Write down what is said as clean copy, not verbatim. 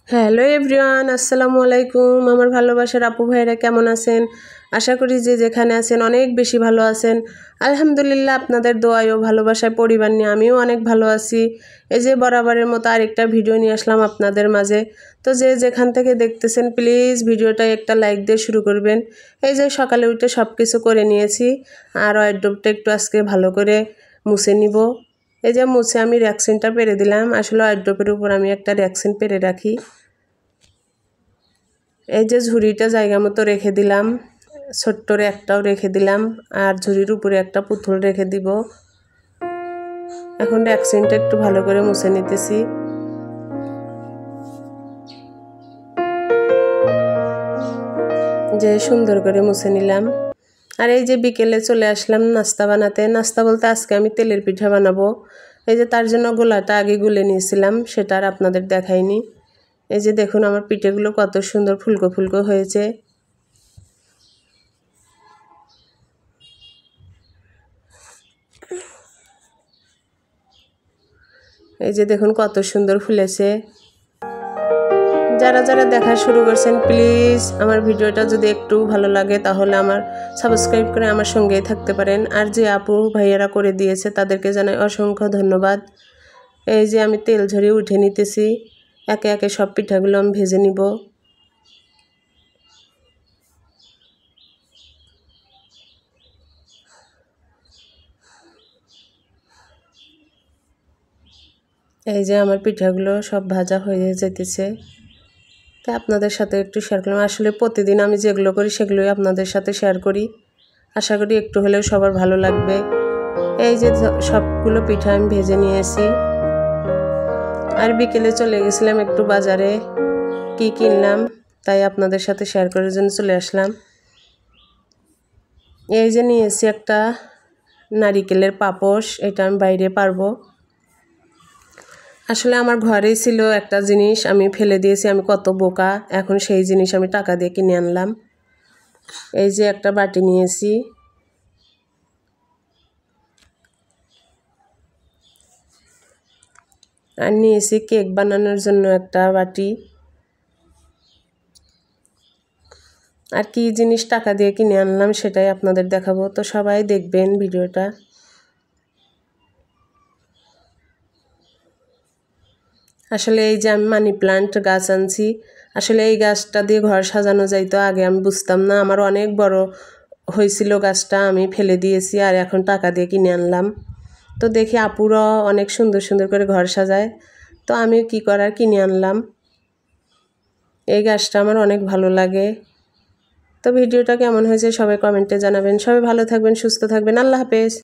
Hello everyone, আসসালামু আলাইকুম। আমার ভালোবাসার আপু ভাইরা কেমন আছেন? আশা করি যে যেখানে আছেন অনেক বেশি ভালো আছেন। আলহামদুলিল্লাহ, আপনাদের দোয়ায় ও ভালোবাসায় পরিবার নিয়ে আমিও অনেক ভালো আছি। এই যে বরাবরের মতো আরেকটা ভিডিও নিয়ে আসলাম আপনাদের মাঝে। তো যে যেখান থেকে দেখতেছেন প্লিজ ভিডিওটা একটা লাইক দিয়ে শুরু করবেন। এই যে সকালে উঠে সব কিছু করে নিয়েছি, আর ওয়ারড্রোবটা একটু আজকে ভালো করে মুছে নিব। এই যে মুছে আমি র্যাকসিনটা পেরে দিলাম। আসলে ওয়ারড্রোবের উপর আমি একটা র্যাকসিন পেরে রাখি। এই যে ঝুড়িটা জায়গা মতো রেখে দিলাম, ছোট্ট একটাও রেখে দিলাম, আর ঝুড়ির উপরে একটা পুতুল রেখে দিব। এখন র্যাকসিনটা একটু ভালো করে মুছে নিতেছি। যে সুন্দর করে মুছে নিলাম। আর এই যে বিকেলে চলে আসলাম নাস্তা বানাতে। নাস্তা বলতে আজকে আমি তেলের পিঠা বানাবো। এই যে তার জন্য গোলাটা আগে গুলে নিয়েছিলাম, সেটা আর আপনাদের দেখাইনি। এই যে দেখুন আমার পিঠেগুলো কত সুন্দর ফুলকো ফুলকো হয়েছে। এই যে দেখুন কত সুন্দর ফুলেছে। যারা যারা দেখা শুরু করছেন প্লিজ আমার ভিডিওটা যদি একটু ভালো লাগে তাহলে আমার সাবস্ক্রাইব করে আমার সঙ্গেই থাকতে পারেন। আর যে আপু ভাইয়ারা করে দিয়েছে তাদেরকে জানাই অসংখ্য ধন্যবাদ। এই যে আমি তেল ঝরিয়ে উঠে নিতেছি, একে একে সব পিঠাগুলো আমি ভেজে নিব। এই যে আমার পিঠাগুলো সব ভাজা হয়ে যেতেছে, তাই আপনাদের সাথে একটু শেয়ার করলাম। আসলে প্রতিদিন আমি যেগুলো করি সেগুলোই আপনাদের সাথে শেয়ার করি। আশা করি একটু হলেও সবার ভালো লাগবে। এই যে সবগুলো পিঠা আমি ভেজে নিয়েছি। আর বিকেলে চলে গেছিলাম একটু বাজারে, কি কিনলাম তাই আপনাদের সাথে শেয়ার করার জন্য চলে আসলাম। এই যে নিয়েছি একটা নারিকেলের পাপোশ, এটা আমি বাইরে পারবো। আসলে আমার ঘরেই ছিল একটা জিনিস, আমি ফেলে দিয়েছি, আমি কত বোকা। এখন সেই জিনিস আমি টাকা দিয়ে কিনে আনলাম। এই যে একটা বাটি নিয়েছি। আর নিয়েছি কেক বানানোর জন্য একটা বাটি। আর কি জিনিস টাকা দিয়ে কিনে আনলাম সেটাই আপনাদের দেখাবো, তো সবাই দেখবেন ভিডিওটা। আসলে এই যে আমি মানি প্লান্ট গাছ আনছি, আসলে এই গাছটা দিয়ে ঘর সাজানো যাইতো, আগে আমি বুঝতাম না। আমার অনেক বড় হয়েছিল গাছটা, আমি ফেলে দিয়েছি আর এখন টাকা দিয়ে কিনে আনলাম। তো দেখি আপুরা অনেক সুন্দর সুন্দর করে ঘর সাজায়, তো আমি কি করার কিনে আনলাম। এই গাছটা আমার অনেক ভালো লাগে। তো ভিডিওটা কেমন হয়েছে সবাই কমেন্টে জানাবেন। সবাই ভালো থাকবেন, সুস্থ থাকবেন। আল্লাহ হাফেজ।